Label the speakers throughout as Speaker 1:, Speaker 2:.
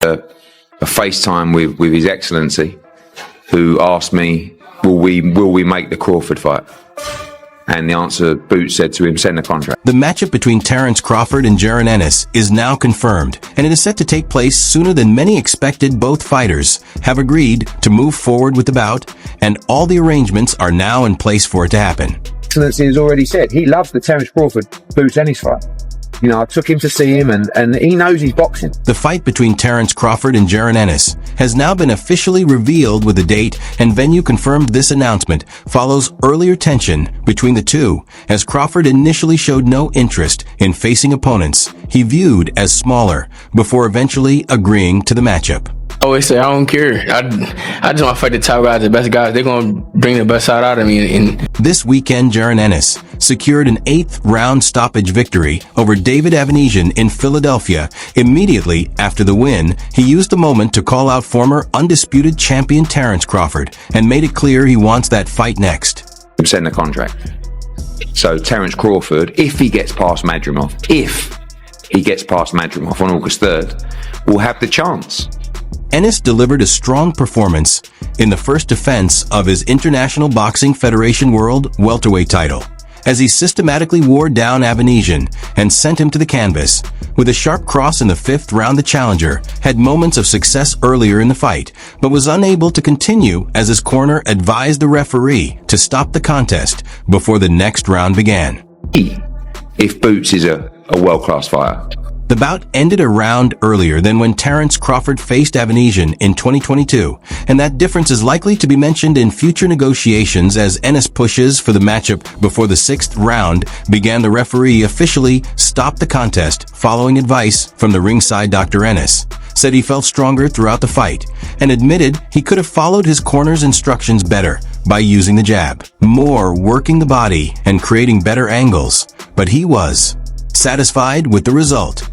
Speaker 1: a FaceTime with His Excellency, who asked me, will we make the Crawford fight? And the answer, Boot said to him, send the contract.
Speaker 2: The matchup between Terence Crawford and Jaron Ennis is now confirmed, and it is set to take place sooner than many expected. Both fighters have agreed to move forward with the bout, and all the arrangements are now in place for it to happen.
Speaker 3: Excellency has already said he loves the Terence Crawford Boot Ennis fight. You know, I took him to see him, and he knows he's boxing.
Speaker 2: The fight between Terence Crawford and Jaron Ennis has now been officially revealed, with a date and venue confirmed. This announcement follows earlier tension between the two, as Crawford initially showed no interest in facing opponents he viewed as smaller, before eventually agreeing to the matchup.
Speaker 4: I always say, I don't care. I just want to fight the top guys, the best guys. They're going to bring the best side out of me.
Speaker 2: This weekend, Jaron Ennis secured an 8th round stoppage victory over David Avanesyan in Philadelphia. Immediately after the win, he used the moment to call out former Undisputed champion Terence Crawford and made it clear he wants that fight next.
Speaker 1: Send the contract. So Terence Crawford, if he gets past Madrimov on August 3rd, will have the chance.
Speaker 2: Ennis delivered a strong performance in the first defense of his International Boxing Federation World Welterweight title, as he systematically wore down Avanesyan and sent him to the canvas. With a sharp cross in the 5th round, the challenger had moments of success earlier in the fight, but was unable to continue as his corner advised the referee to stop the contest before the next round began.
Speaker 1: If Boots is a world-class fighter.
Speaker 2: The bout ended a round earlier than when Terence Crawford faced Avanesyan in 2022, and that difference is likely to be mentioned in future negotiations as Ennis pushes for the matchup. Before the 6th round began, the referee officially stopped the contest following advice from the ringside. Dr. Ennis said he felt stronger throughout the fight and admitted he could have followed his corner's instructions better by using the jab, more working the body and creating better angles, but he was satisfied with the result.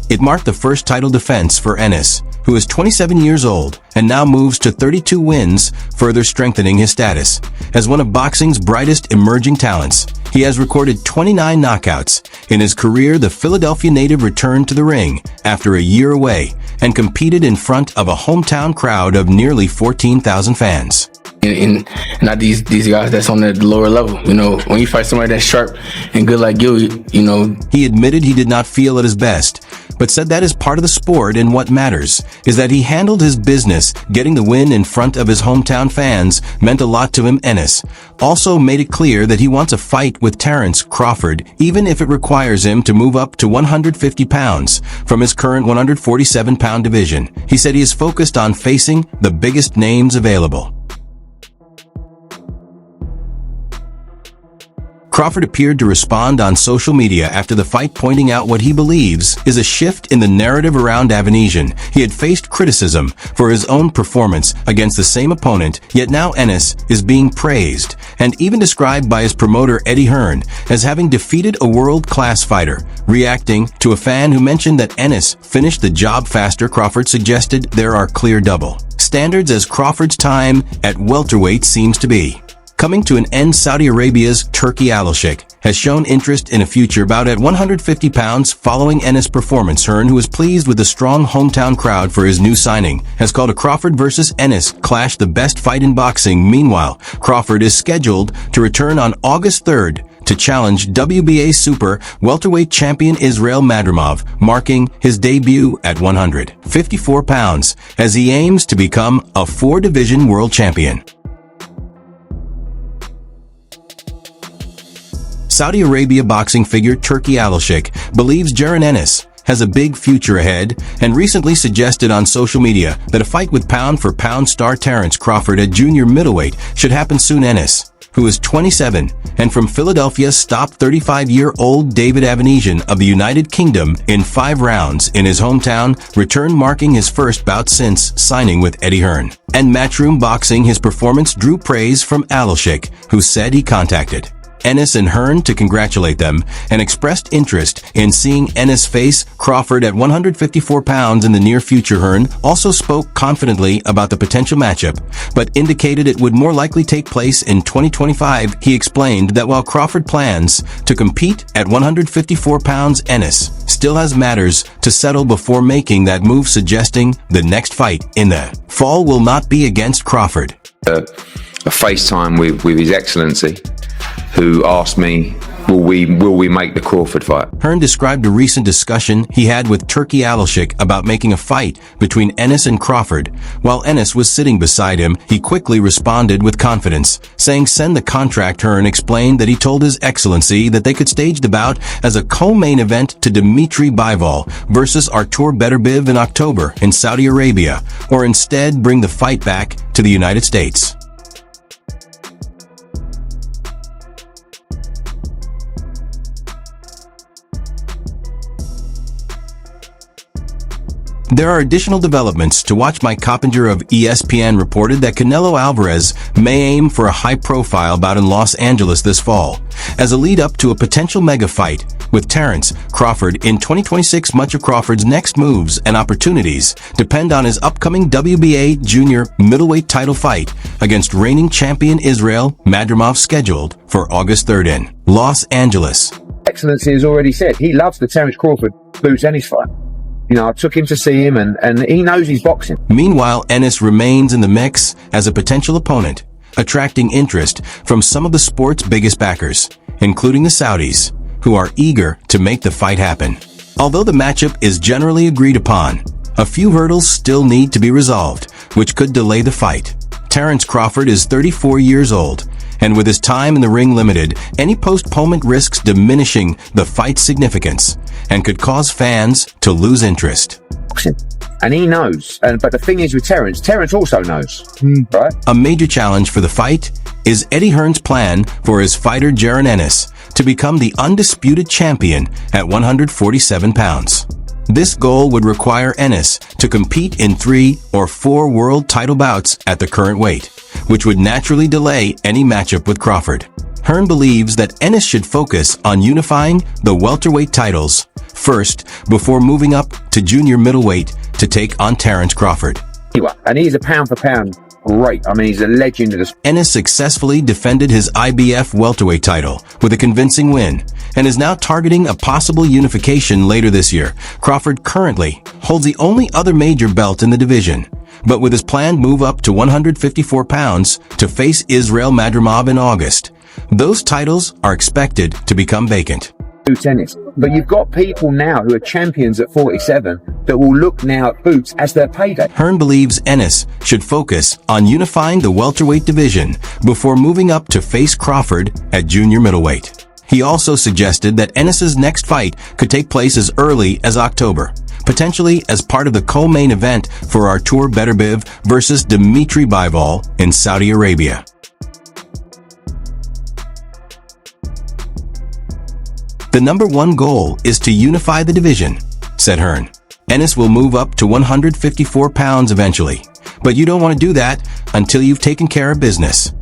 Speaker 2: It marked the first title defense for Ennis, who is 27 years old and now moves to 32 wins, further strengthening his status as one of boxing's brightest emerging talents. He has recorded 29 knockouts in his career. The Philadelphia native returned to the ring after a year away and competed in front of a hometown crowd of nearly 14,000 fans.
Speaker 4: And not these guys that's on the lower level. You know, when you fight somebody that's sharp and good like you know.
Speaker 2: He admitted he did not feel at his best, but said that is part of the sport, and what matters is that he handled his business. Getting the win in front of his hometown fans meant a lot to him. Ennis also made it clear that he wants a fight with Terence Crawford, even if it requires him to move up to 150 pounds from his current 147-pound division. He said he is focused on facing the biggest names available. Crawford appeared to respond on social media after the fight, pointing out what he believes is a shift in the narrative around Avanesyan. He had faced criticism for his own performance against the same opponent, yet now Ennis is being praised and even described by his promoter Eddie Hearn as having defeated a world-class fighter. Reacting to a fan who mentioned that Ennis finished the job faster, Crawford suggested there are clear double standards as Crawford's time at welterweight seems to be coming to an end. Saudi Arabia's Turki Alalshikh has shown interest in a future bout at 150 pounds following Ennis' performance. Hearn, who is pleased with the strong hometown crowd for his new signing, has called a Crawford versus Ennis clash the best fight in boxing. Meanwhile, Crawford is scheduled to return on August 3rd to challenge WBA Super Welterweight Champion Israel Madrimov, marking his debut at 154 pounds as he aims to become a 4-division world champion. Saudi Arabia boxing figure Turki Alalshikh believes Jaron Ennis has a big future ahead and recently suggested on social media that a fight with pound-for-pound star Terence Crawford at junior middleweight should happen soon. Ennis, who is 27 and from Philadelphia, stopped 35-year-old David Avanesyan of the United Kingdom in 5 rounds in his hometown return, marking his first bout since signing with Eddie Hearn. And Matchroom Boxing, his performance drew praise from Alalshikh, who said he contacted Ennis and Hearn to congratulate them and expressed interest in seeing Ennis face Crawford at 154 pounds in the near future. Hearn also spoke confidently about the potential matchup, but indicated it would more likely take place in 2025. He explained that while Crawford plans to compete at 154 pounds, Ennis still has matters to settle before making that move, suggesting the next fight in the fall will not be against Crawford.
Speaker 1: A FaceTime with His Excellency, who asked me, will we make the Crawford fight?
Speaker 2: Hearn described a recent discussion he had with Turki Alalshikh about making a fight between Ennis and Crawford. While Ennis was sitting beside him, he quickly responded with confidence, saying send the contract. Hearn explained that he told His Excellency that they could stage the bout as a co-main event to Dmitry Bivol versus Artur Beterbiev in October in Saudi Arabia, or instead bring the fight back to the United States. There are additional developments to watch. Mike Coppinger of ESPN reported that Canelo Alvarez may aim for a high-profile bout in Los Angeles this fall, as a lead-up to a potential mega fight with Terence Crawford in 2026. Much of Crawford's next moves and opportunities depend on his upcoming WBA junior middleweight title fight against reigning champion Israel Madrimov, scheduled for August 3rd in Los Angeles.
Speaker 3: Excellency has already said he loves the Terence Crawford Boots Ennis fight. You know, I took him to see him, and he knows he's boxing.
Speaker 2: Meanwhile, Ennis remains in the mix as a potential opponent, attracting interest from some of the sport's biggest backers, including the Saudis, who are eager to make the fight happen. Although the matchup is generally agreed upon, a few hurdles still need to be resolved, which could delay the fight. Terence Crawford is 34 years old, and with his time in the ring limited, any postponement risks diminishing the fight's significance and could cause fans to lose interest.
Speaker 3: And he knows. But the thing is with Terence also knows, right?
Speaker 2: A major challenge for the fight is Eddie Hearn's plan for his fighter Jaron Ennis to become the undisputed champion at 147 pounds. This goal would require Ennis to compete in 3 or 4 world title bouts at the current weight, which would naturally delay any matchup with Crawford. Hearn believes that Ennis should focus on unifying the welterweight titles first before moving up to junior middleweight to take on Terence Crawford.
Speaker 3: And he's a pound for pound great. I mean, he's a legend of the...
Speaker 2: Ennis successfully defended his IBF Welterweight title with a convincing win and is now targeting a possible unification later this year. Crawford currently holds the only other major belt in the division, but with his planned move up to 154 pounds to face Israel Madrimov in August, those titles are expected to become vacant.
Speaker 3: Tennis. But you've got people now who are champions at 47 that will look now at boots as their payday.
Speaker 2: Hearn believes Ennis should focus on unifying the welterweight division before moving up to face Crawford at junior middleweight. He also suggested that Ennis's next fight could take place as early as October, potentially as part of the co-main event for Artur Beterbiev versus Dmitry Bivol in Saudi Arabia. The number one goal is to unify the division, said Hearn. Ennis will move up to 154 pounds eventually, but you don't want to do that until you've taken care of business.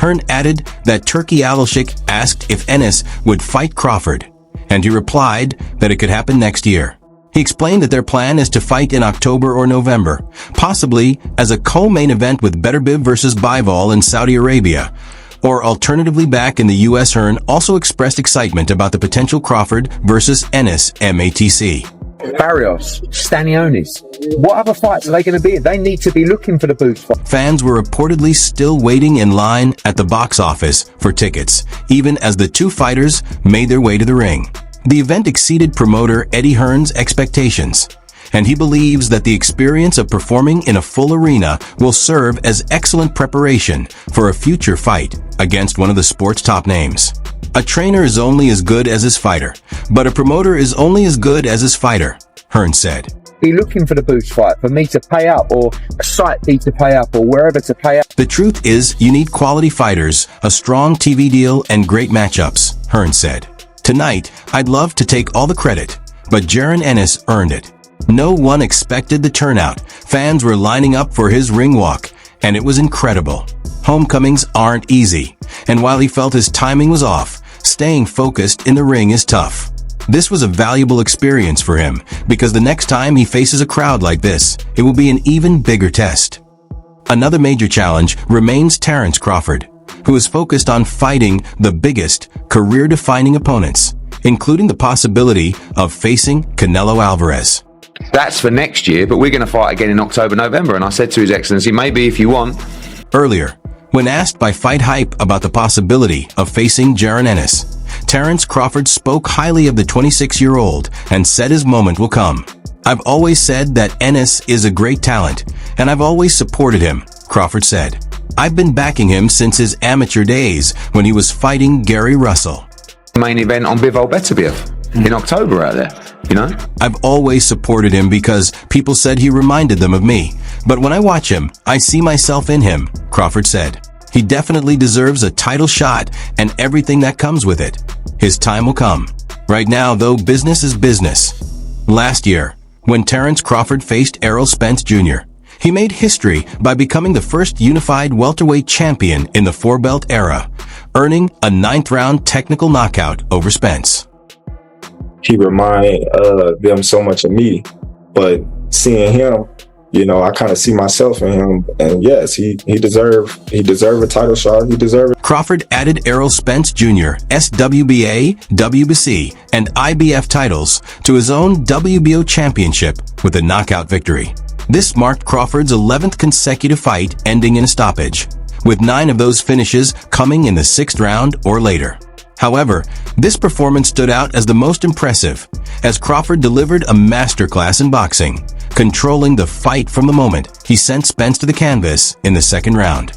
Speaker 2: Hearn added that Turki Alalshikh asked if Ennis would fight Crawford, and he replied that it could happen next year. He explained that their plan is to fight in October or November, possibly as a co-main event with Beterbiev versus Bivol in Saudi Arabia, or alternatively back in the U.S. Hearn also expressed excitement about the potential Crawford versus Ennis MATC.
Speaker 3: Barrios, Stanionis. What other fights are they going to be in? They need to be looking for the boots fight.
Speaker 2: Fans were reportedly still waiting in line at the box office for tickets, even as the two fighters made their way to the ring. The event exceeded promoter Eddie Hearn's expectations, and he believes that the experience of performing in a full arena will serve as excellent preparation for a future fight against one of the sport's top names. A trainer is only as good as his fighter, but a promoter is only as good as his fighter, Hearn said.
Speaker 3: Be looking for the boots fight, for me to pay up, or a site fee to pay up, or wherever to pay up.
Speaker 2: The truth is, you need quality fighters, a strong TV deal, and great matchups, Hearn said. Tonight, I'd love to take all the credit, but Jaron Ennis earned it. No one expected the turnout. Fans were lining up for his ring walk, and it was incredible. Homecomings aren't easy, and while he felt his timing was off, staying focused in the ring is tough. This was a valuable experience for him because the next time he faces a crowd like this, it will be an even bigger test. Another major challenge remains Terence Crawford, who is focused on fighting the biggest, career-defining opponents, including the possibility of facing Canelo Alvarez.
Speaker 1: That's for next year, but we're going to fight again in October, November. And I said to His Excellency, maybe if you want.
Speaker 2: Earlier, when asked by Fight Hype about the possibility of facing Jaron Ennis, Terence Crawford spoke highly of the 26-year-old and said his moment will come. "I've always said that Ennis is a great talent, and I've always supported him," Crawford said. "I've been backing him since his amateur days when he was fighting Gary Russell.
Speaker 1: Main event on Bivol Beterbiev in October out there, you know?
Speaker 2: I've always supported him because people said he reminded them of me. But when I watch him, I see myself in him," Crawford said. "He definitely deserves a title shot and everything that comes with it. His time will come. Right now, though, business is business." Last year, when Terence Crawford faced Errol Spence Jr., he made history by becoming the first unified welterweight champion in the four-belt era, earning a 9th-round technical knockout over Spence.
Speaker 5: He reminded them so much of me, but seeing him, you know, I kind of see myself in him, and yes, he deserved a title shot. He deserved it.
Speaker 2: Crawford added Errol Spence Jr., SWBA, WBC, and IBF titles to his own WBO championship with a knockout victory. This marked Crawford's 11th consecutive fight ending in a stoppage, with 9 of those finishes coming in the 6th round or later. However, this performance stood out as the most impressive, as Crawford delivered a masterclass in boxing, controlling the fight from the moment he sent Spence to the canvas in the 2nd round.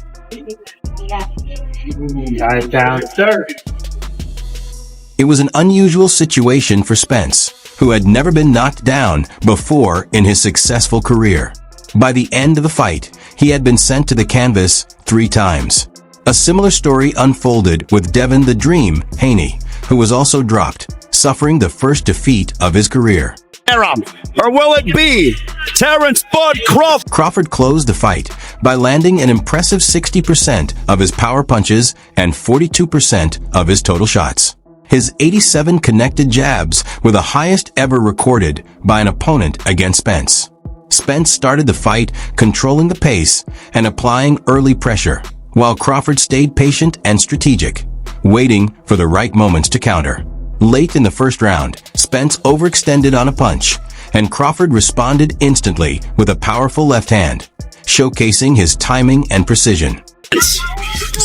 Speaker 2: It was an unusual situation for Spence, who had never been knocked down before in his successful career. By the end of the fight, he had been sent to the canvas 3 times. A similar story unfolded with Devin the Dream Haney, who was also dropped, suffering the first defeat of his career.
Speaker 6: Or will it be Terence Bud Crawford?
Speaker 2: Crawford closed the fight by landing an impressive 60% of his power punches and 42% of his total shots. His 87 connected jabs were the highest ever recorded by an opponent against Spence. Spence started the fight controlling the pace and applying early pressure, while Crawford stayed patient and strategic, waiting for the right moments to counter. Late in the 1st round, Spence overextended on a punch, and Crawford responded instantly with a powerful left hand, showcasing his timing and precision.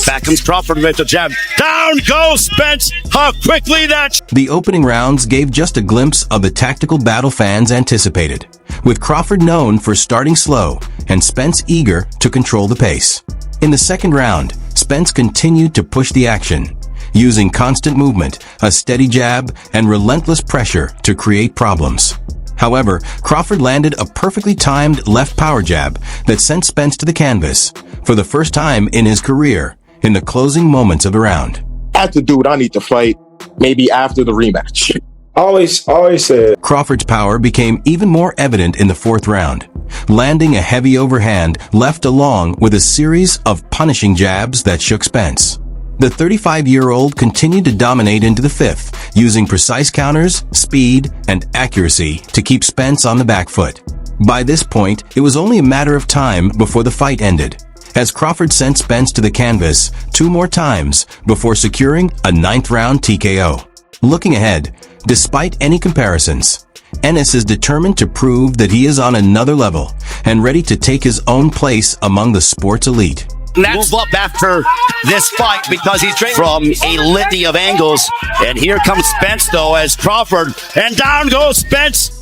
Speaker 6: Back comes Crawford with the jab. Down goes Spence. How quickly that...
Speaker 2: The opening rounds gave just a glimpse of the tactical battle fans anticipated, with Crawford known for starting slow and Spence eager to control the pace. In the 2nd round, Spence continued to push the action, using constant movement, a steady jab, and relentless pressure to create problems. However, Crawford landed a perfectly timed left power jab that sent Spence to the canvas for the first time in his career in the closing moments of the round.
Speaker 7: After dude, I need to fight maybe after the rematch.
Speaker 5: Always said.
Speaker 2: Crawford's power became even more evident in the 4th round, landing a heavy overhand left along with a series of punishing jabs that shook Spence. The 35-year-old continued to dominate into the 5th, using precise counters, speed, and accuracy to keep Spence on the back foot. By this point, it was only a matter of time before the fight ended, as Crawford sent Spence to the canvas 2 more times before securing a 9th-round TKO. Looking ahead, despite any comparisons, Ennis is determined to prove that he is on another level and ready to take his own place among the sport's elite.
Speaker 6: Move up after this fight because he's from a litany of angles. And here comes Spence, though, as Crawford. And down goes Spence.